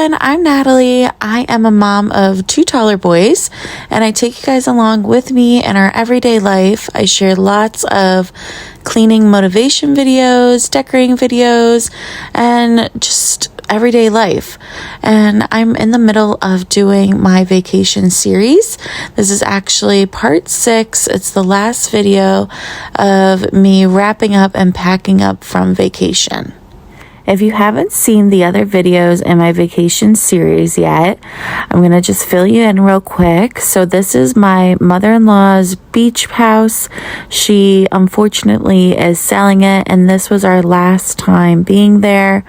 everyone, I'm Natalie. I am a mom of 2 toddler boys, and I take you guys along with me in our everyday life. I share lots of cleaning motivation videos, decorating videos, and just everyday life. And I'm in the middle of doing my vacation series. This is actually part 6. It's the last video of me wrapping up and packing up from vacation. If you haven't seen the other videos in my vacation series yet, I'm going to just fill you in real quick. So this is my mother-in-law's beach house. She unfortunately is selling it, and this was our last time being there.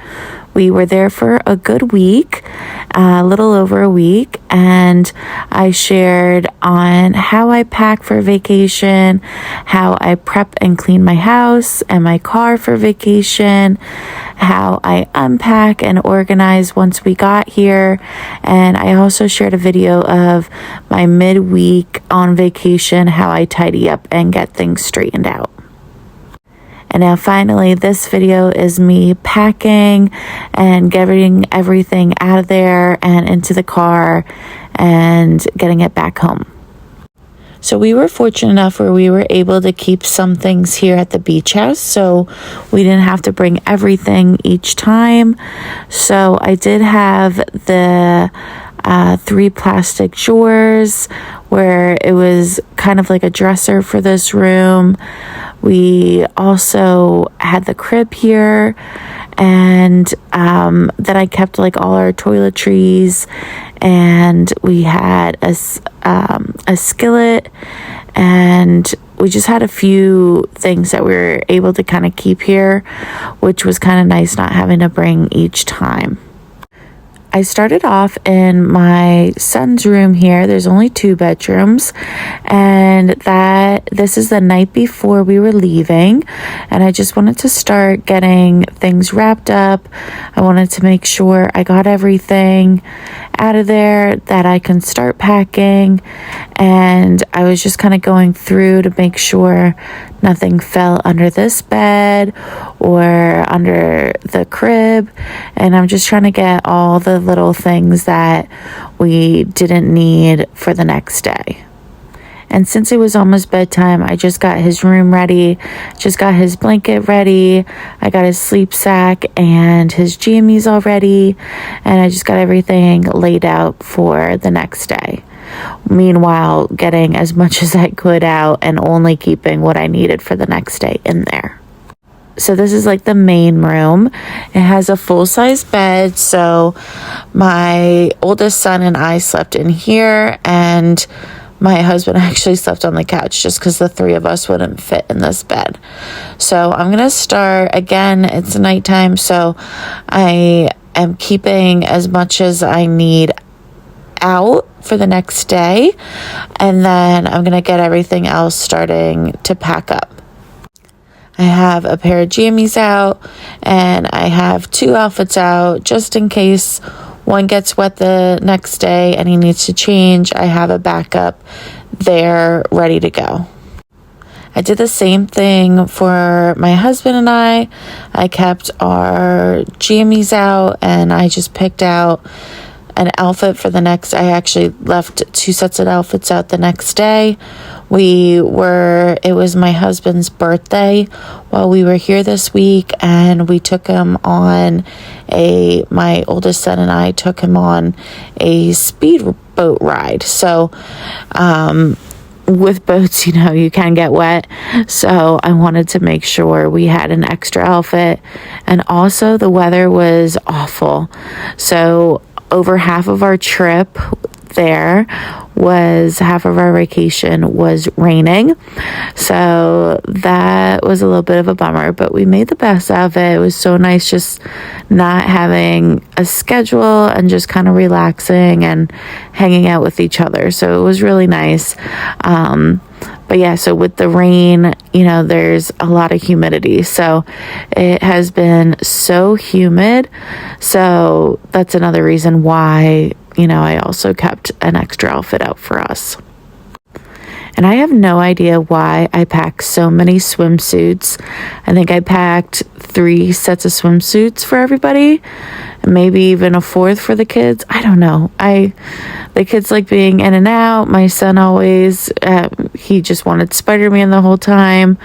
We were there for a good week, a little over a week, and I shared on how I pack for vacation, how I prep and clean my house and my car for vacation, how I unpack and organize once we got here, and I also shared a video of my midweek on vacation, how I tidy up and get things straightened out. And now finally, this video is me packing and getting everything out of there and into the car and getting it back home. So we were fortunate enough where we were able to keep some things here at the beach house, so we didn't have to bring everything each time. So I did have the 3 plastic drawers where it was kind of like a dresser for this room. We also had the crib here, and then I kept like all our toiletries, and we had a skillet, and we just had a few things that we were able to kind of keep here, which was kind of nice not having to bring each time. I started off in my son's room here. There's only 2 bedrooms, and this is the night before we were leaving, and I just wanted to start getting things wrapped up. I wanted to make sure I got everything out of there that I can start packing, and I was just kind of going through to make sure nothing fell under this bed or under the crib, and I'm just trying to get all the little things that we didn't need for the next day. And since it was almost bedtime, I just got his room ready, just got his blanket ready, I got his sleep sack and his jammies all ready, and I just got everything laid out for the next day. Meanwhile, getting as much as I could out and only keeping what I needed for the next day in there. So this is like the main room. It has a full-size bed, so my oldest son and I slept in here, and my husband actually slept on the couch just because the 3 of us wouldn't fit in this bed. So I'm going to start, again, it's nighttime, so I am keeping as much as I need out for the next day, and then I'm going to get everything else starting to pack up. I have a pair of jammies out, and I have 2 outfits out just in case one gets wet the next day and he needs to change. I have a backup there ready to go. I did the same thing for my husband and I. I kept our jammies out, and I just picked out an outfit for the next. I actually left 2 sets of outfits out the next day. It was my husband's birthday while we were here this week, and we took him on my oldest son and I took him on a speedboat ride. So, with boats, you can get wet. So I wanted to make sure we had an extra outfit, and also the weather was awful. So over half of our trip there half of our vacation was raining, so that was a little bit of a bummer, but we made the best of it. It was so nice just not having a schedule and just kind of relaxing and hanging out with each other, so it was really nice. But yeah, so with the rain, there's a lot of humidity, so it has been so humid, so that's another reason why I also kept an extra outfit out for us. And I have no idea why I packed so many swimsuits. I think I packed 3 sets of swimsuits for everybody, and maybe even a 4th for the kids. I don't know. The kids like being in and out. My son always, he just wanted Spider-Man the whole time.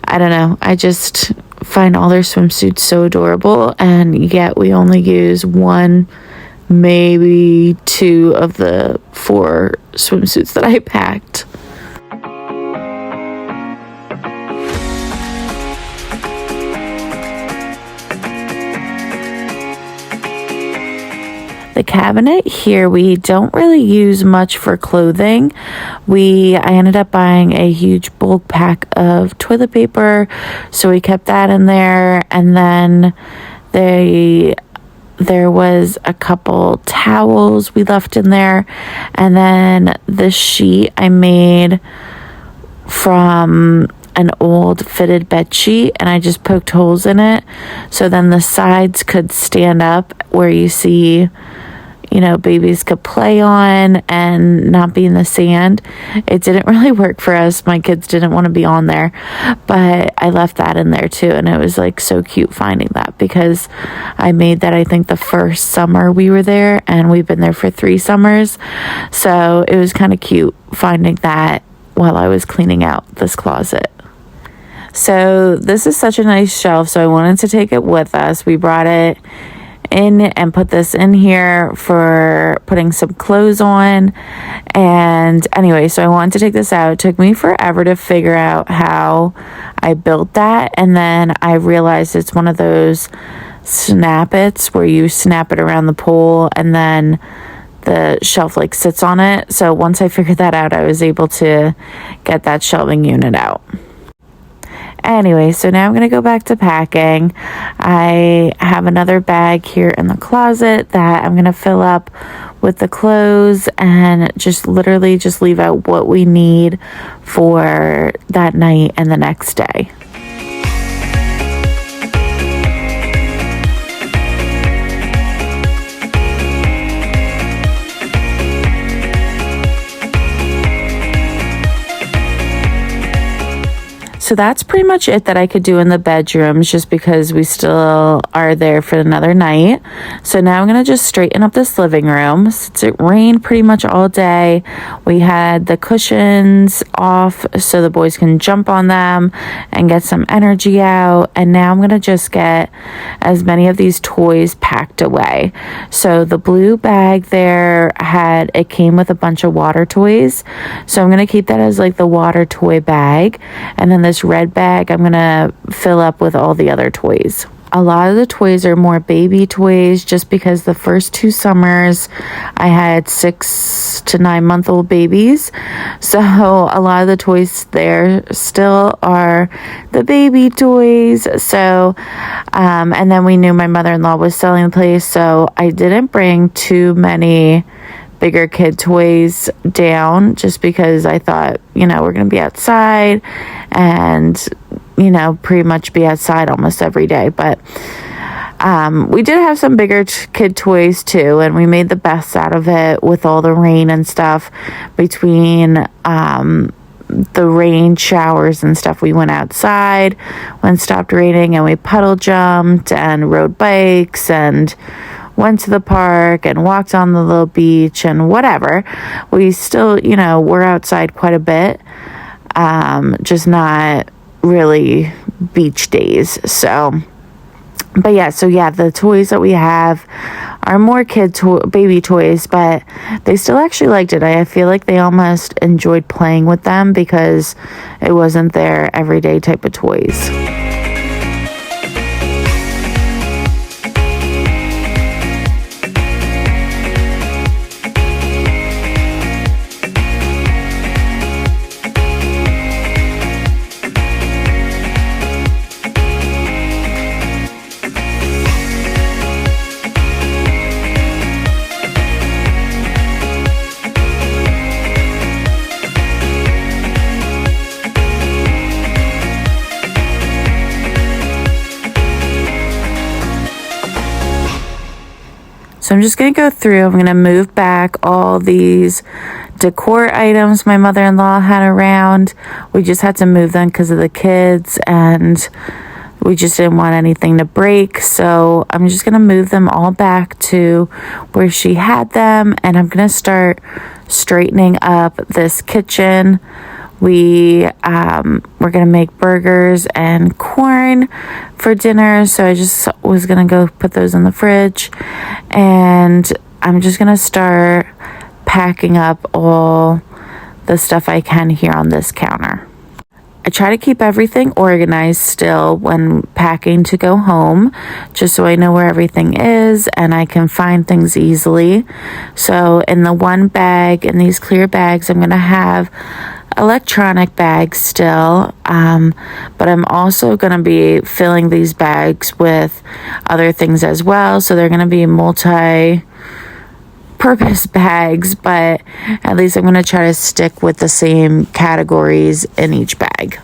I don't know. I just find all their swimsuits so adorable, and yet we only use 1, maybe 2 of the 4 swimsuits that I packed. The cabinet here, we don't really use much for clothing. I ended up buying a huge bulk pack of toilet paper, so we kept that in there. And then there was a couple towels we left in there. And then the sheet I made from an old fitted bed sheet, and I just poked holes in it so then the sides could stand up where you see, babies could play on and not be in the sand. It didn't really work for us. My kids didn't want to be on there, but I left that in there too, and it was like so cute finding that because I made that, I think, the first summer we were there, and we've been there for 3 summers, so it was kind of cute finding that while I was cleaning out this closet. So this is such a nice shelf, so I wanted to take it with us. We brought it in and put this in here for putting some clothes on. And anyway, so I wanted to take this out. It took me forever to figure out how I built that, and then I realized it's one of those snap-its where you snap it around the pole and then the shelf like sits on it. So once I figured that out, I was able to get that shelving unit out. Anyway, so now I'm going to go back to packing. I have another bag here in the closet that I'm going to fill up with the clothes and just literally just leave out what we need for that night and the next day. So that's pretty much it that I could do in the bedrooms, just because we still are there for another night. So now I'm going to just straighten up this living room. Since it rained pretty much all day, we had the cushions off so the boys can jump on them and get some energy out. And now I'm going to just get as many of these toys packed away. So the blue bag there it came with a bunch of water toys. So I'm going to keep that as like the water toy bag. And then this red bag I'm gonna fill up with all the other toys. A lot of the toys are more baby toys, just because the first 2 summers I had 6 to 9 month old babies, so a lot of the toys there still are the baby toys. So and then we knew my mother-in-law was selling the place, so I didn't bring too many bigger kid toys down, just because I thought, we're going to be outside and, pretty much be outside almost every day. But we did have some bigger kid toys too, and we made the best out of it with all the rain and stuff. Between the rain showers and stuff, we went outside when it stopped raining, and we puddle jumped and rode bikes and went to the park and walked on the little beach and whatever. We still, we're outside quite a bit, just not really beach days. So, but yeah, the toys that we have are more baby toys, but they still actually liked it. I feel like they almost enjoyed playing with them because it wasn't their everyday type of toys. So I'm just going to go through. I'm going to move back all these decor items my mother-in-law had around. We just had to move them because of the kids, and we just didn't want anything to break. So I'm just going to move them all back to where she had them, and I'm going to start straightening up this kitchen. We're going to make burgers and corn for dinner. So I just was going to go put those in the fridge, and I'm just going to start packing up all the stuff I can here on this counter. I try to keep everything organized still when packing to go home, just so I know where everything is and I can find things easily. So in the one bag, in these clear bags, I'm going to have electronic bags still, but I'm also going to be filling these bags with other things as well. So they're going to be multi-purpose bags, but at least I'm going to try to stick with the same categories in each bag.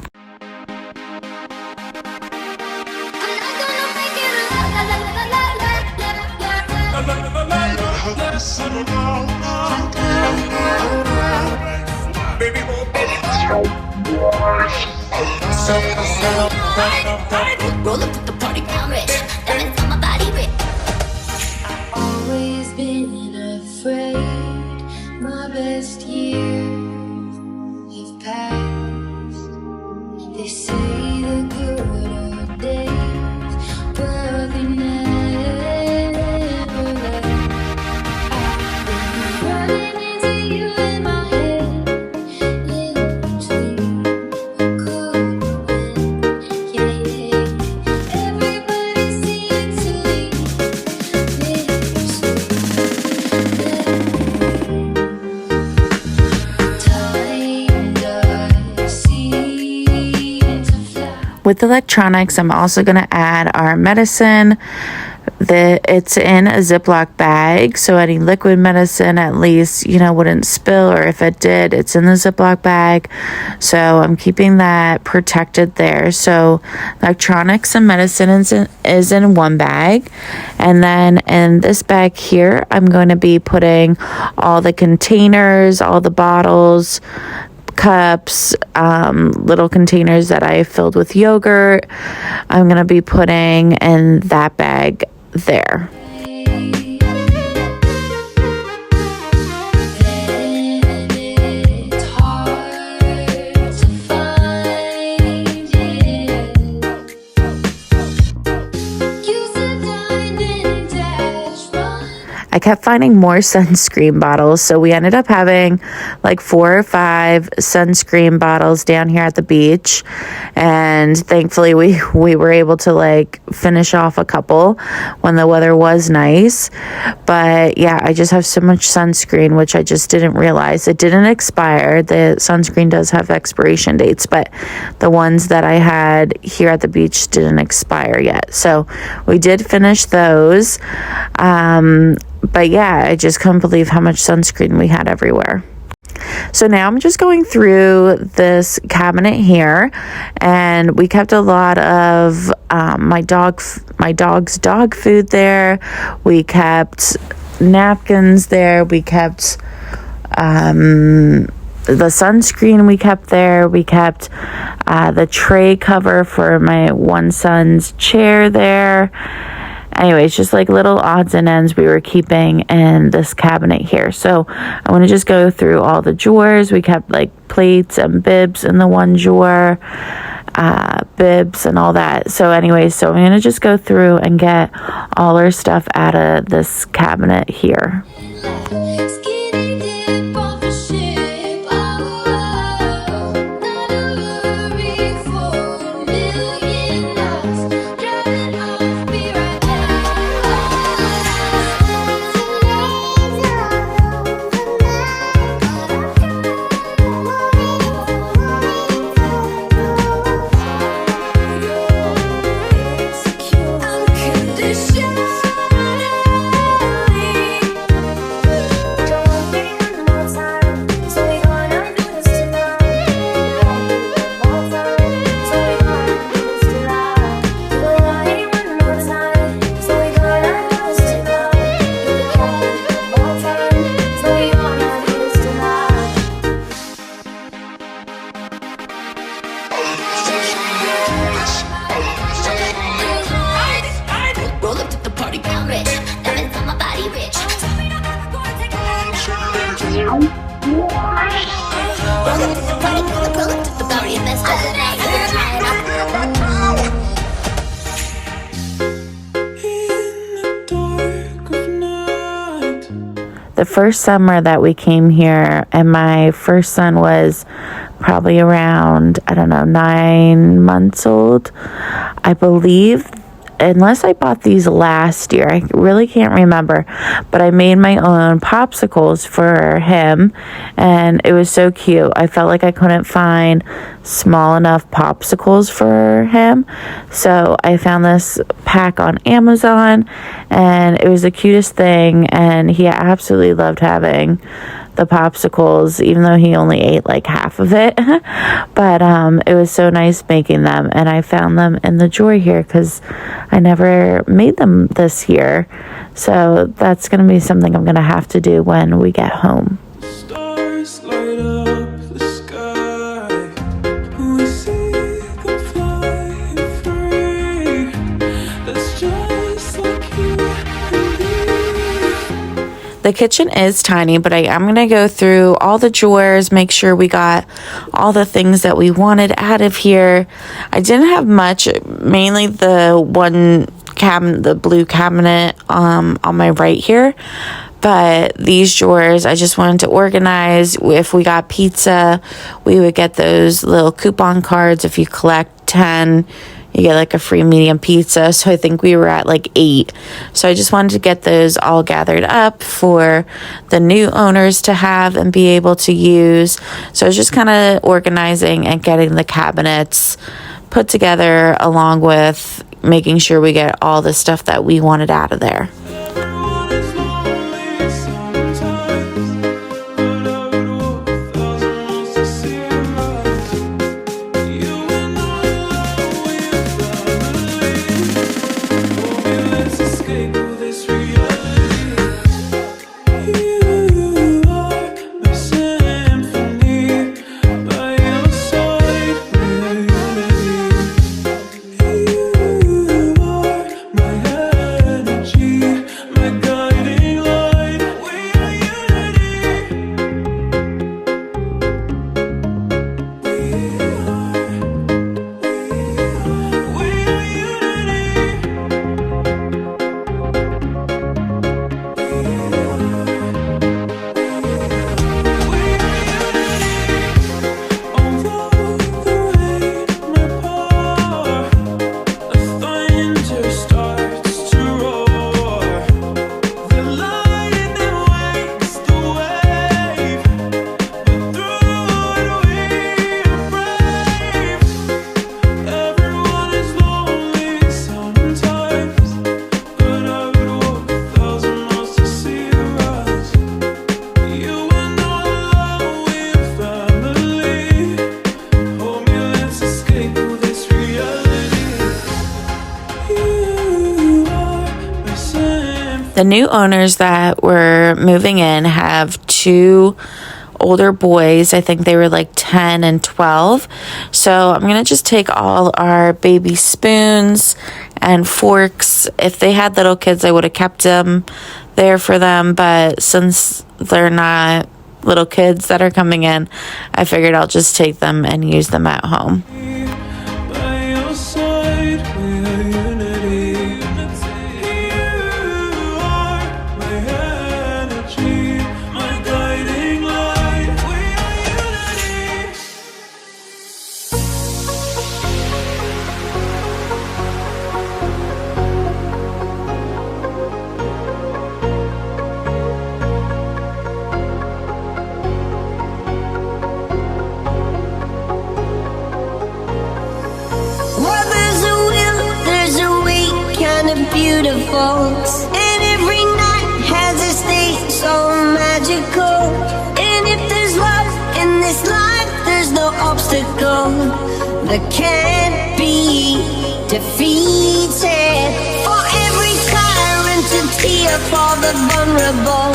Roll up with the party down rich. Diamonds on my body rich. I've always been afraid. My best years have passed. They say the good old days, well, they never last. I've been running into you in my head, in between good and yeah. Everybody seems to leave bittersweet. Time does seem to fly. With electronics, I'm also going to add our medicine. It's in a Ziploc bag, so any liquid medicine at least, wouldn't spill, or if it did, it's in the Ziploc bag. So I'm keeping that protected there. So electronics and medicine is in one bag. And then in this bag here, I'm going to be putting all the containers, all the bottles, cups, little containers that I filled with yogurt. I'm going to be putting in that bag there. It's hard to find it. You said dine dash run. I kept finding more sunscreen bottles, so we ended up having like 4 or 5 sunscreen bottles down here at the beach, and thankfully we were able to finish off a couple when the weather was nice. But yeah, I just have so much sunscreen, which I just didn't realize it didn't expire. The sunscreen does have expiration dates, but the ones that I had here at the beach didn't expire yet, so we did finish those. But yeah, I just couldn't believe how much sunscreen we had everywhere. So now I'm just going through this cabinet here, and we kept a lot of my dog's dog food there. We kept napkins there. We kept the sunscreen we kept there. We kept the tray cover for my one son's chair there. Anyways, just little odds and ends we were keeping in this cabinet here. So I want to just go through all the drawers. We kept plates and bibs in the one drawer, bibs and all that. So anyways, so I'm going to just go through and get all our stuff out of this cabinet here. Skinny dip off a ship. Oh, not a worry for a million knots. Driving off, be right Roll up to the party, I'm rich. Diamonds on my body, rich. Roll up to the party, roll up to the party, and let's just The first summer that we came here, and my first son was probably around, I don't know, 9 months old, I believe. Unless I bought these last year, I really can't remember, but I made my own popsicles for him, and it was so cute. I felt like I couldn't find small enough popsicles for him, so I found this pack on Amazon, and it was the cutest thing, and he absolutely loved having the popsicles, even though he only ate like half of it. But it was so nice making them, and I found them in the drawer here because I never made them this year, so that's gonna be something I'm gonna have to do when we get home. Stars light up the sky. We see them flying free. That's just like you and me. The kitchen is tiny, but I am going to go through all the drawers, make sure we got all the things that we wanted out of here. I didn't have much, mainly the one cabinet, the blue cabinet on my right here. But these drawers, I just wanted to organize. If we got pizza, we would get those little coupon cards. If you collect 10, you get like a free medium pizza. So I think we were at like 8. So I just wanted to get those all gathered up for the new owners to have and be able to use. So I was just kind of organizing and getting the cabinets put together, along with making sure we get all the stuff that we wanted out of there. Everyone is lonely sometimes, but I would walk 1,000 miles to see you rise. You and I with family. Maybe let's escape all this reality. You are my symphony. By your side, we are unity. You are my energy, my guiding light. We are unity. We are Although the rain may pour, the thunder starts to roar. The lightning wakes the wave, but through it we are brave. Everyone is lonely sometimes, but I would walk 1,000 miles to see you rise. You and I with family. Hold me, let's escape all this reality. You are my symphony. The new owners that were moving in have 2 older boys. I think they were like 10 and 12. So I'm going to just take all our baby spoons and forks. If they had little kids, I would have kept them there for them. But since they're not little kids that are coming in, I figured I'll just take them and use them at home. By your side, we are unity. You are my energy, my guiding light. We are unity. Well, there's a will, there's a way, kind of beautiful. And every night has a state so magical. And if there's love in this life, there's no obstacle that can't be defeated. For every tyrant, a tear for the vulnerable.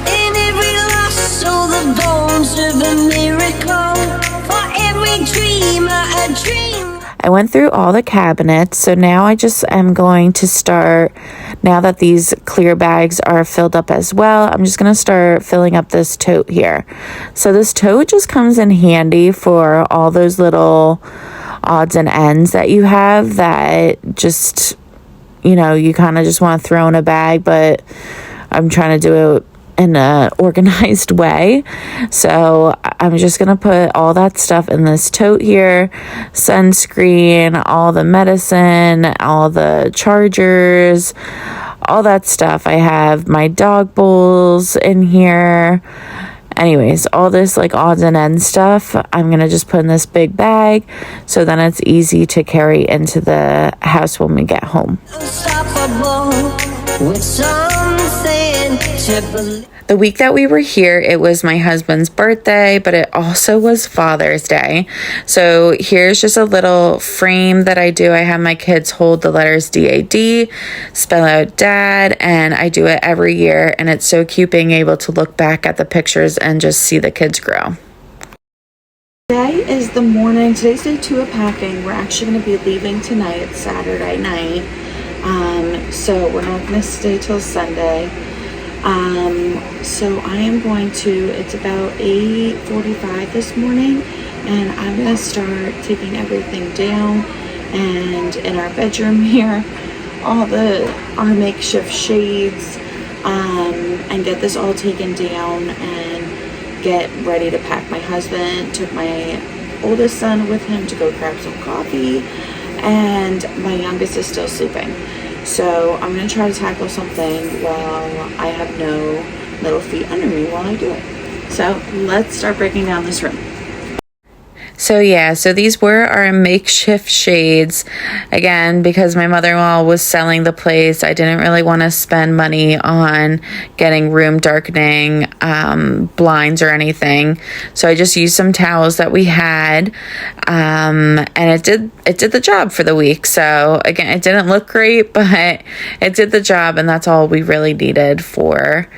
In every loss, so the bones of a miracle. For every big dreamer, a dream. I went through all the cabinets, so now I just am going to start, now that these clear bags are filled up as well, I'm just going to start filling up this tote here. So this tote just comes in handy for all those little odds and ends that you have that just, you know, you kind of just want to throw in a bag, but I'm trying to do it in a organized way. So I'm just gonna put all that stuff in this tote here: sunscreen, all the medicine, all the chargers, all that stuff. I have my dog bowls in here. Anyways, all this like odds and ends stuff, I'm gonna just put in this big bag, so then it's easy to carry into the house when we get home. Unstoppable with something to believe. The week that we were here, it was my husband's birthday, but it also was Father's Day. So here's just a little frame that I do. I have my kids hold the letters DAD, spell out dad, and I do it every year. And it's so cute being able to look back at the pictures and just see the kids grow. Today is the morning. Today's day 2 of packing. We're actually going to be leaving tonight. It's Saturday night. So we're not going to stay till Sunday. So I am going to, it's about 8:45 this morning, and I'm going to start taking everything down. And in our bedroom here, our makeshift shades, and get this all taken down and get ready to pack. My husband took my oldest son with him to go grab some coffee, and my youngest is still sleeping. So I'm going to try to tackle something while I have no little feet under me while I do it. So let's start breaking down this room. So these were our makeshift shades. Again, because my mother-in-law was selling the place, I didn't really want to spend money on getting room darkening blinds or anything. So I just used some towels that we had, and it did the job for the week. So again, it didn't look great, but it did the job, and that's all we really needed for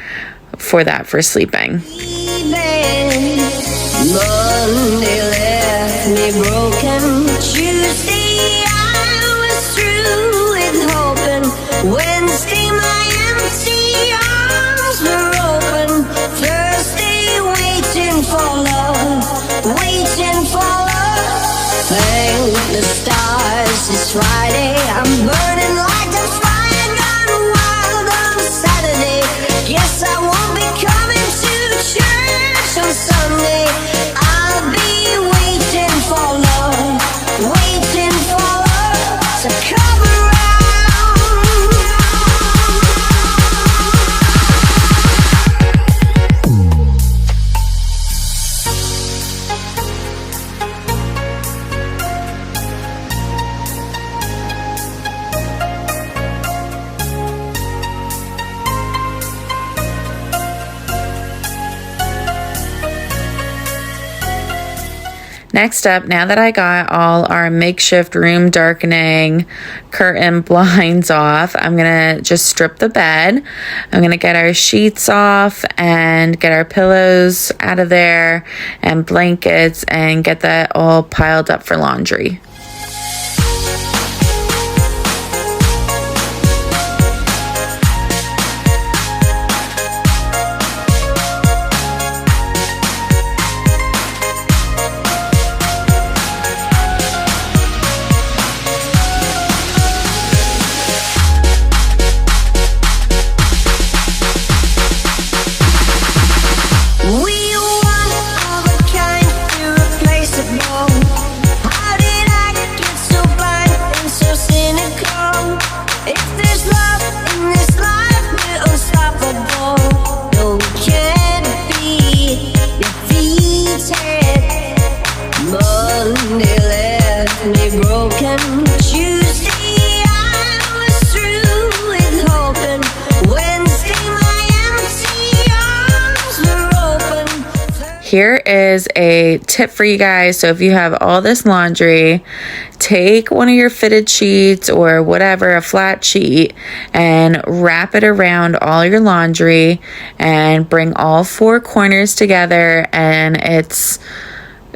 sleeping. Monday left me broken. Tuesday I was through with hoping. Wednesday my empty arms were open. Thursday waiting for love, waiting for love. Thank the stars it's Friday. I'm burning like a fire gone wild on Saturday. Guess I won't be coming to church on Sunday. I'll be waiting for love, waiting for love to come around. Next up, now that I got all our makeshift room darkening curtain blinds off, I'm going to just strip the bed. I'm going to get our sheets off and get our pillows out of there and blankets and get that all piled up for laundry. Here is a tip for you guys. So if you have all this laundry, take one of your fitted sheets or whatever, a flat sheet, and wrap it around all your laundry and bring all four corners together, and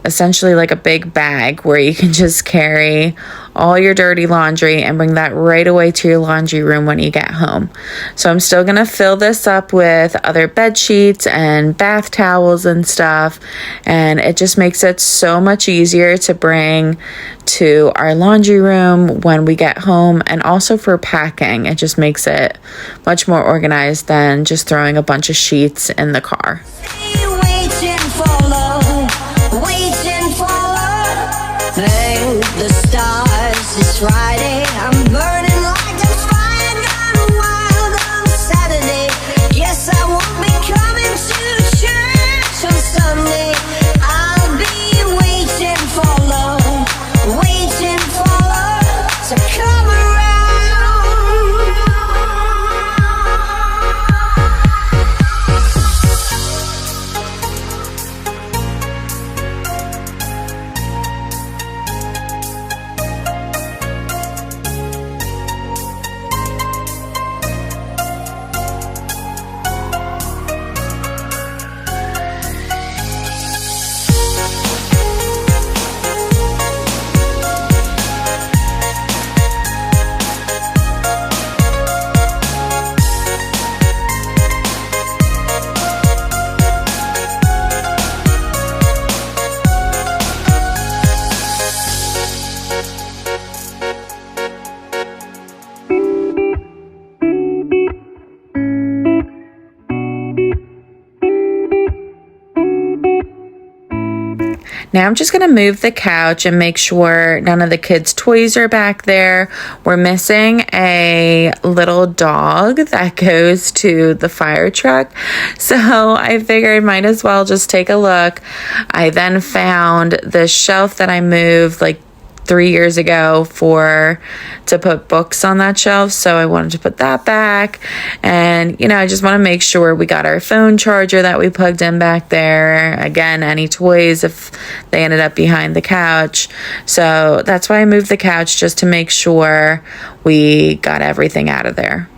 essentially like a big bag where you can just carry all your dirty laundry and bring that right away to your laundry room when you get home. So I'm still going to fill this up with other bed sheets and bath towels and stuff, and it just makes it so much easier to bring to our laundry room when we get home, and also for packing. It just makes it much more organized than just throwing a bunch of sheets in the car. Thank the stars, it's Friday. I'm burning like a fire gone wild on Saturday. Guess I won't be coming to church on Sunday. I'll be waiting for love to come around. Now I'm just going to move the couch and make sure none of the kids' toys are back there. We're missing a little dog that goes to the fire truck, so I figured might as well just take a look. I then found the shelf that I moved like 3 years ago to put books on that shelf, so I wanted to put that back. And I just want to make sure we got our phone charger that we plugged in back there. Again, any toys if they ended up behind the couch. So that's why I moved the couch, just to make sure we got everything out of there.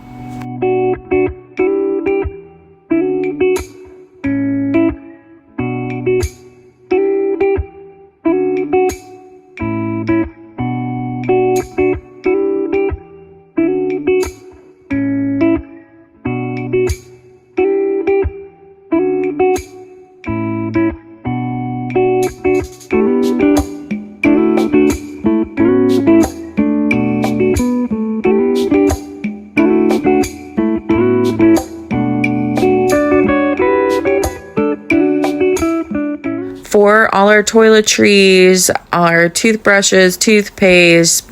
For all our toiletries, our toothbrushes, toothpaste,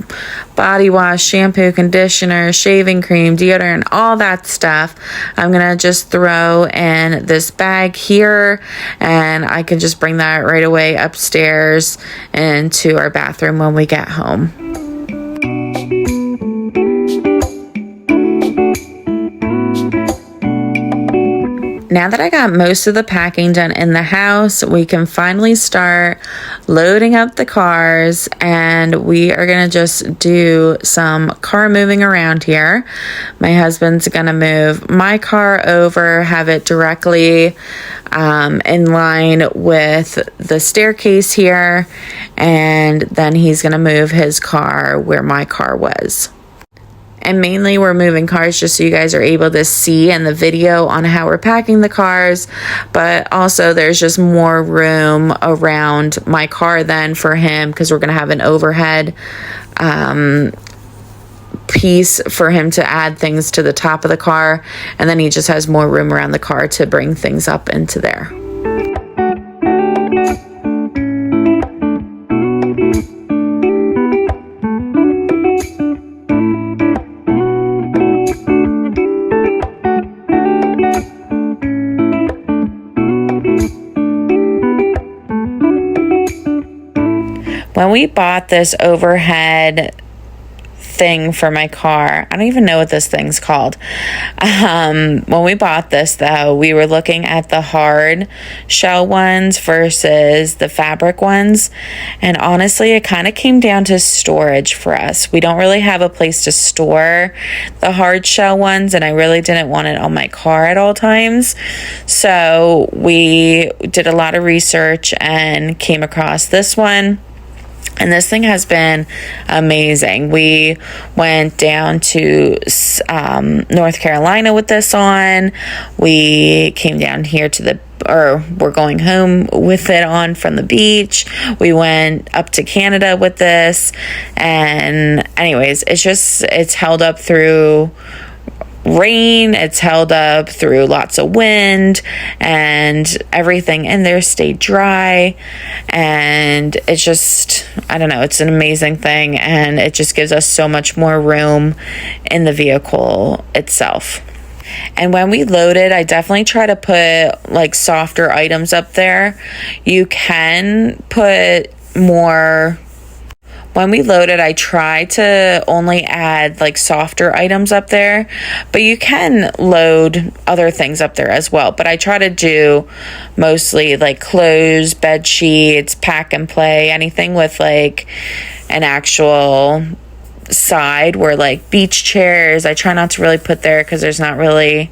body wash, shampoo, conditioner, shaving cream, deodorant, all that stuff, I'm gonna just throw in this bag here, and I can just bring that right away upstairs into our bathroom when we get home. Now that I got most of the packing done in the house, we can finally start loading up the cars, and we are going to just do some car moving around here. My husband's going to move my car over, have it directly in line with the staircase here, and then he's going to move his car where my car was. And mainly we're moving cars just so you guys are able to see in the video on how we're packing the cars, but also there's just more room around my car then for him, because we're going to have an overhead piece for him to add things to the top of the car, and then he just has more room around the car to bring things up into there. When we bought this overhead thing for my car. I don't even know what this thing's called. When we bought this, though, we were looking at the hard shell ones versus the fabric ones. And honestly, it kind of came down to storage for us. We don't really have a place to store the hard shell ones, and I really didn't want it on my car at all times. So we did a lot of research and came across this one. And this thing has been amazing. We went down to North Carolina with this on. We came down here we're going home with it on from the beach. We went up to Canada with this. And anyways, it's held up through rain, it's held up through lots of wind, and everything in there stayed dry. And it's just, I don't know, it's an amazing thing, and it just gives us so much more room in the vehicle itself. And when we loaded, I definitely try to put like softer items up there. You can put more. When we loaded, I try to only add like softer items up there, but you can load other things up there as well. But I try to do mostly like clothes, bed sheets, pack and play, anything with like an actual side, where like beach chairs, I try not to really put there because there's not really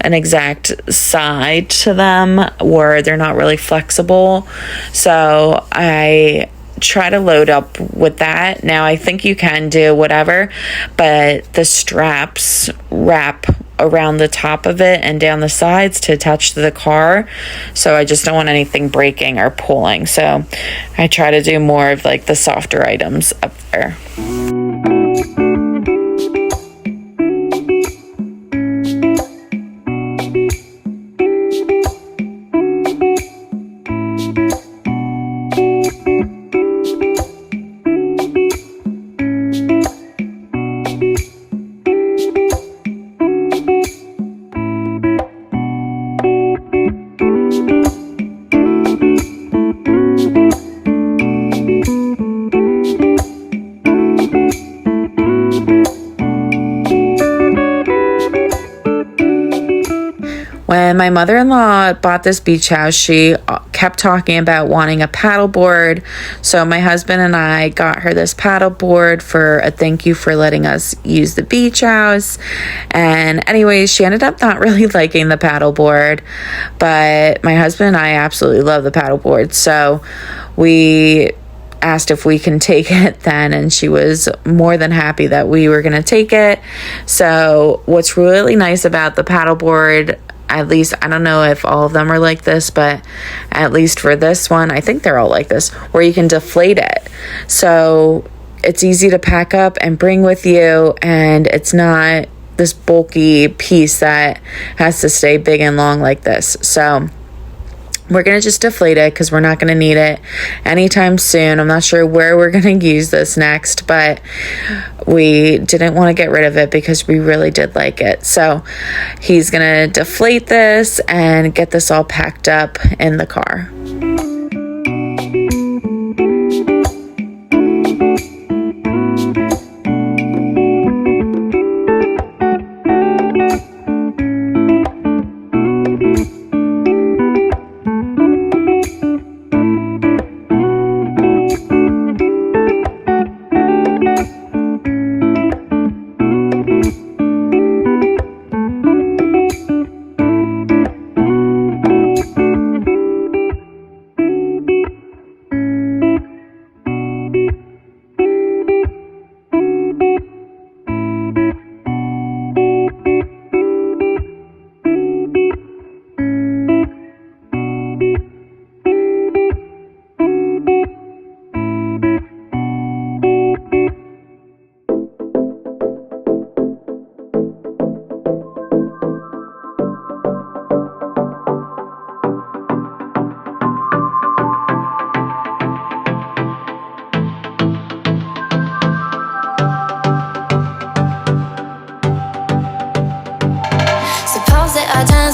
an exact side to them, or they're not really flexible. So I try to load up with that. Now I think you can do whatever, but the straps wrap around the top of it and down the sides to attach to the car, so I just don't want anything breaking or pulling. So I try to do more of like the softer items up there. When my mother-in-law bought this beach house, she kept talking about wanting a paddle board. So my husband and I got her this paddle board for a thank you for letting us use the beach house. And anyways, she ended up not really liking the paddle board, but my husband and I absolutely love the paddle board. So we asked if we can take it then, and she was more than happy that we were going to take it. So what's really nice about the paddleboard, at least, I don't know if all of them are like this, but at least for this one, I think they're all like this, where you can deflate it. So it's easy to pack up and bring with you, and it's not this bulky piece that has to stay big and long like this. So we're going to just deflate it because we're not going to need it anytime soon. I'm not sure where we're going to use this next, but we didn't want to get rid of it because we really did like it. So he's going to deflate this and get this all packed up in the car.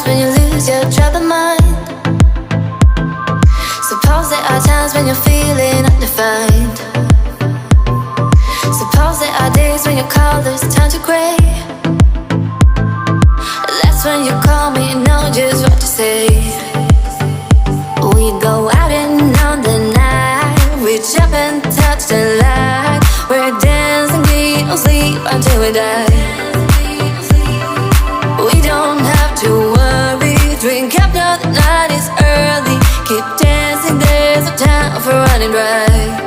When you lose your troubled mind. Suppose there are times when you're feeling undefined. Suppose there are days when your colors turn to gray. That's when you call me and know just what to say. We go out and on the night, reach up and touch the light. We're dancing, we don't sleep until we die. We don't have to worry, drink up now the night is early. Keep dancing, there's no time for running dry.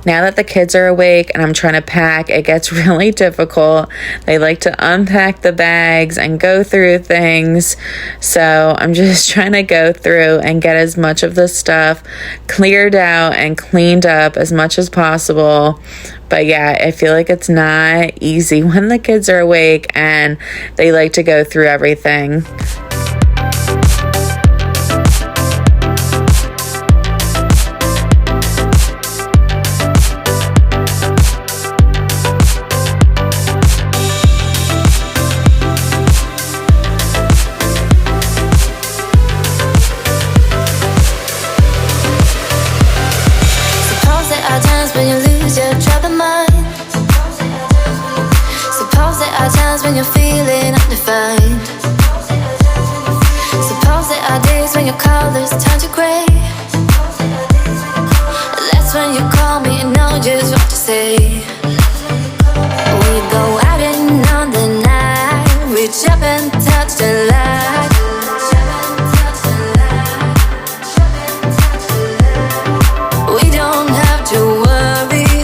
Now that the kids are awake and I'm trying to pack, it gets really difficult. They like to unpack the bags and go through things. So I'm just trying to go through and get as much of the stuff cleared out and cleaned up as much as possible. But yeah, I feel like it's not easy when the kids are awake and they like to go through everything. When you lose your troubled mind. Suppose there are times when you're feeling undefined. Suppose there are days when your colors turn to gray. That's when you call me and know just what to say. We go out and on the night, reach up and touch the light. We don't have to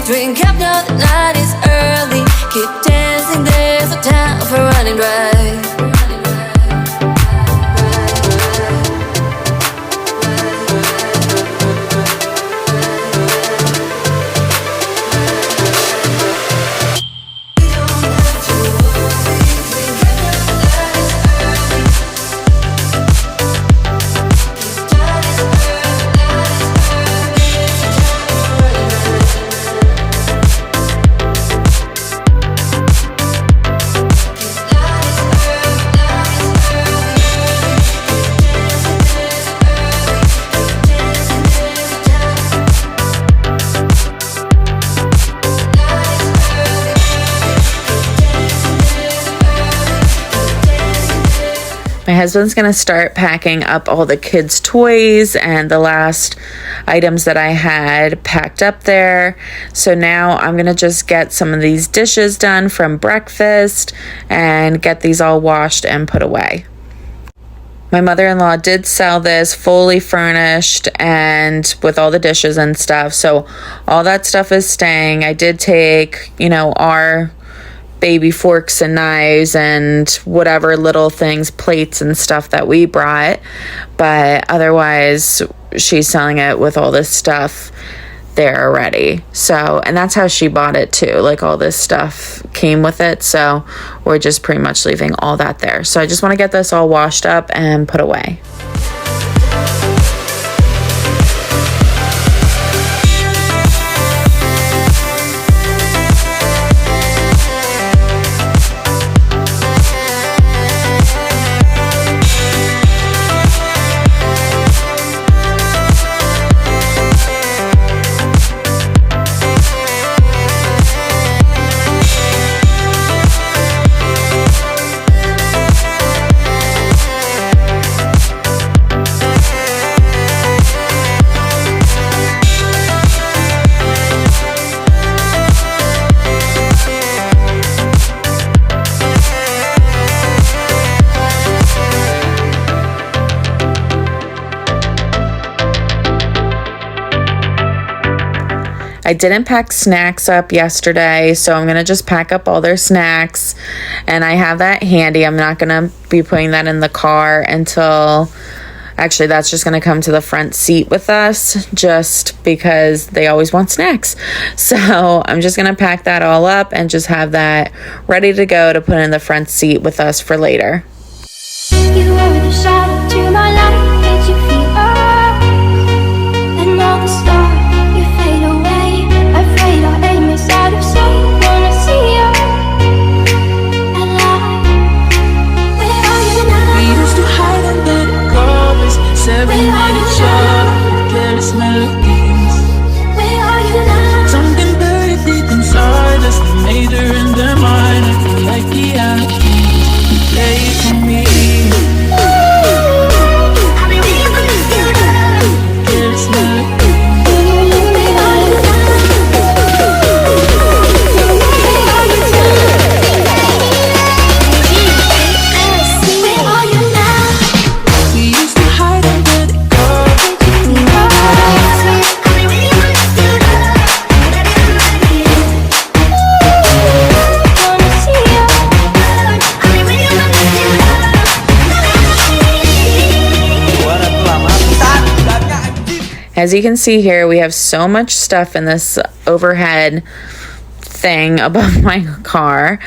drink up now the night is early. Keep dancing, there's no time for running dry. My husband's going to start packing up all the kids' toys and the last items that I had packed up there. So now I'm going to just get some of these dishes done from breakfast and get these all washed and put away. My mother-in-law did sell this fully furnished and with all the dishes and stuff. So all that stuff is staying. I did take, our baby forks and knives and whatever little things, plates and stuff that we brought, but otherwise she's selling it with all this stuff there already. So, and that's how she bought it too, like all this stuff came with it, so we're just pretty much leaving all that there. So I just want to get this all washed up and put away. I didn't pack snacks up yesterday, so I'm going to just pack up all their snacks, and I have that handy. I'm not going to be putting that in the car until Actually, that's just going to come to the front seat with us just because they always want snacks. So I'm just going to pack that all up and just have that ready to go to put in the front seat with us for later. You were the shadow to my light, made you feel alright. And all the stars, you fade away. Afraid our aim is out of sight. Wanna see you alive. Where are you now? We used to hide under the covers, serenade each other with careless melodies. Where are you now? Something buried deep inside us, the major and the minor, like piano keys. Play it for me. Careless melodies. We used to hide under the covers. As you can see here, we have so much stuff in this overhead thing above my car.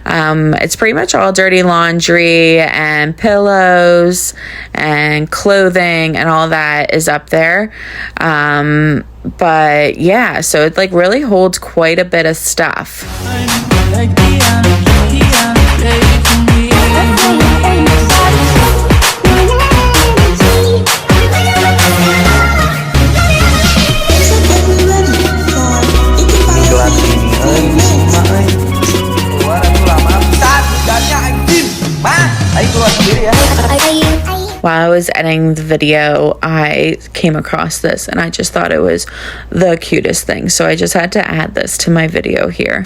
It's pretty much all dirty laundry and pillows and clothing and all that is up there. But yeah, so it like really holds quite a bit of stuff. Like piano keys. Play it for me. While I was editing the video, I came across this and I just thought it was the cutest thing. So I just had to add this to my video here.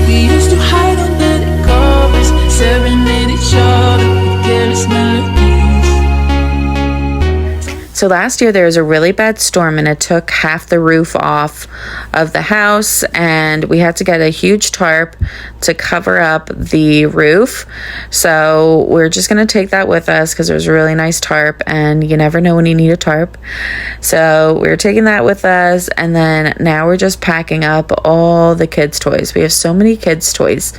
We used to hide under the covers, serenade each other with careless melodies. So last year there was a really bad storm and it took half the roof off of the house, and we had to get a huge tarp to cover up the roof. So we're just going to take that with us because it was a really nice tarp and you never know when you need a tarp. So we're taking that with us, and then now we're just packing up all the kids' toys. We have so many kids' toys.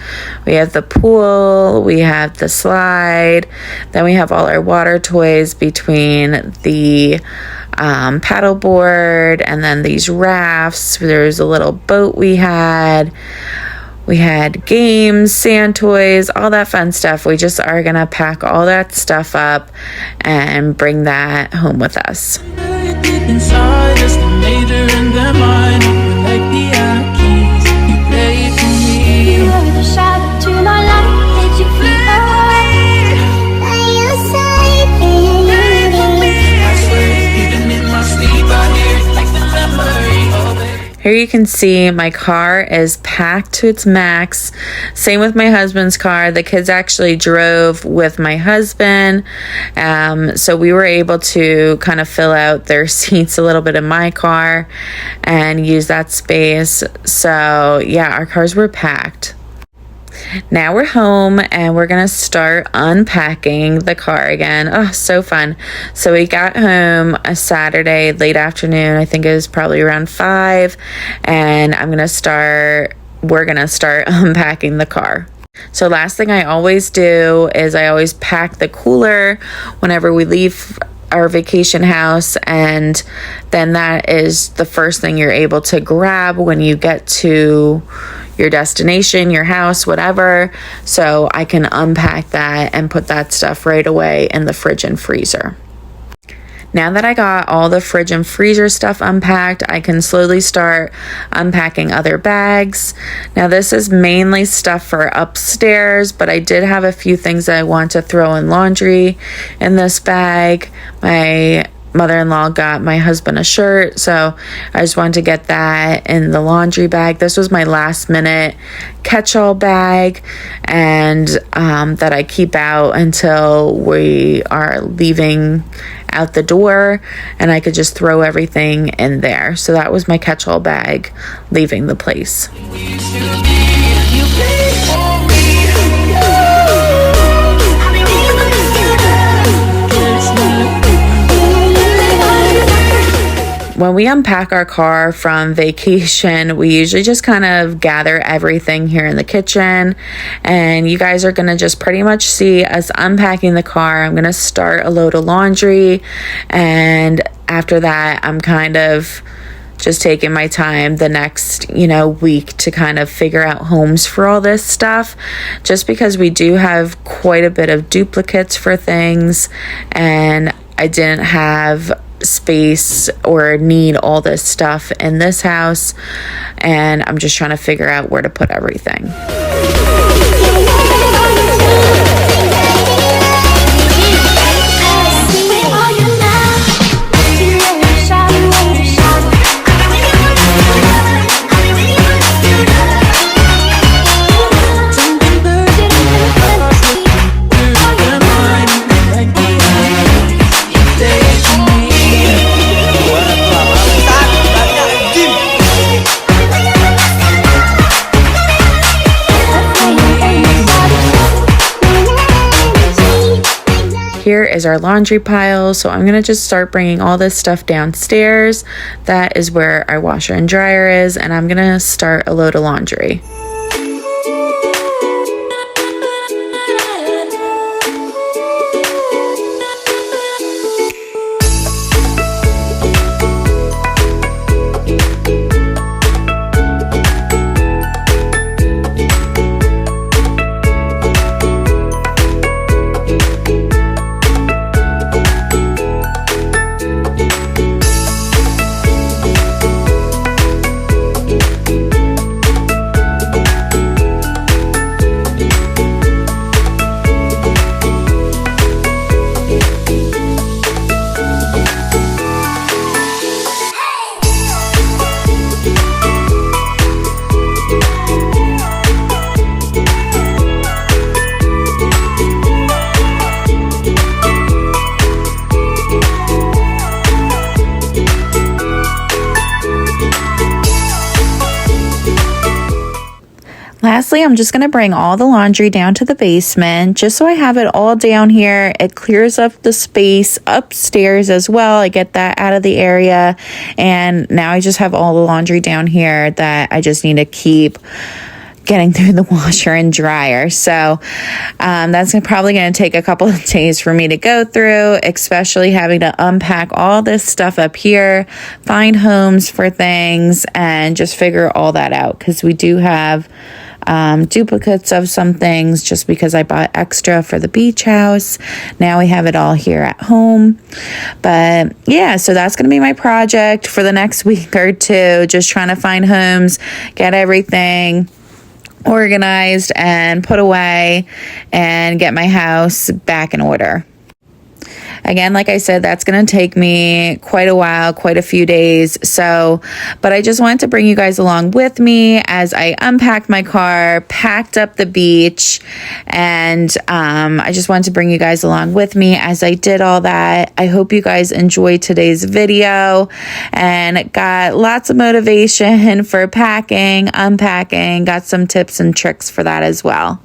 We have the pool, we have the slide, then we have all our water toys between the paddleboard and then these rafts. There's a little boat we had games, sand toys, all that fun stuff. We just are gonna pack all that stuff up and bring that home with us. Buried deep inside us, the major and the minor, like piano keys. You play it for me. You were the shadow to my light, made you feel alright. By your side, I swear, even in my sleep, I hear it like the memory of it. Here you can see my car is packed to its max. Same with my husband's car. The kids actually drove with my husband. So we were able to kind of fill out their seats a little bit in my car and use that space. So yeah, our cars were packed. Now we're home and we're gonna start unpacking the car again. Oh, so fun. So we got home a Saturday late afternoon. I think it was probably around 5, and we're gonna start unpacking the car. So last thing I always do is I always pack the cooler whenever we leave our vacation house, and then that is the first thing you're able to grab when you get to your destination, your house, whatever. So I can unpack that and put that stuff right away in the fridge and freezer. Now that I got all the fridge and freezer stuff unpacked, I can slowly start unpacking other bags. Now this is mainly stuff for upstairs, but I did have a few things that I want to throw in laundry in this bag. My mother-in-law got my husband a shirt, so I just wanted to get that in the laundry bag. This was my last minute catch-all bag, and that I keep out until we are leaving out the door, and I could just throw everything in there. So that was my catch-all bag leaving the place. When we unpack our car from vacation, we usually just kind of gather everything here in the kitchen, and you guys are going to just pretty much see us unpacking the car. I'm going to start a load of laundry, and after that, I'm kind of just taking my time the next, week to kind of figure out homes for all this stuff, just because we do have quite a bit of duplicates for things, and I didn't have space or need all this stuff in this house, and I'm just trying to figure out where to put everything. Here is our laundry pile, so I'm gonna just start bringing all this stuff downstairs. That is where our washer and dryer is, and I'm gonna start a load of laundry. Lastly, I'm just going to bring all the laundry down to the basement just so I have it all down here. It clears up the space upstairs as well. I get that out of the area, and now I just have all the laundry down here that I just need to keep getting through the washer and dryer. So that's probably going to take a couple of days for me to go through, especially having to unpack all this stuff up here, find homes for things, and just figure all that out, because we do have duplicates of some things just because I bought extra for the beach house. Now we have it all here at home. But yeah, so that's going to be my project for the next week or two, just trying to find homes, get everything organized and put away, and get my house back in order. Again, like I said, that's going to take me quite a while, quite a few days. But I just wanted to bring you guys along with me as I unpacked my car, packed up the beach, and I just wanted to bring you guys along with me as I did all that. I hope you guys enjoyed today's video and got lots of motivation for packing, unpacking, got some tips and tricks for that as well.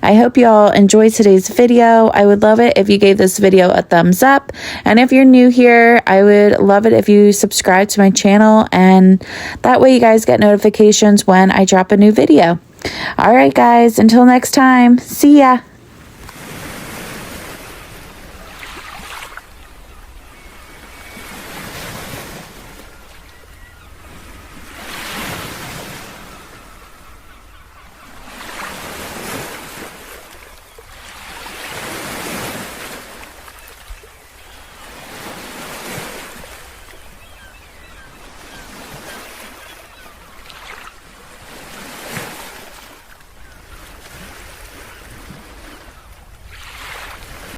I hope y'all enjoyed today's video. I would love it if you gave this video a thumbs up. And if you're new here, I would love it if you subscribe to my channel, and that way you guys get notifications when I drop a new video. All right, guys, until next time, see ya.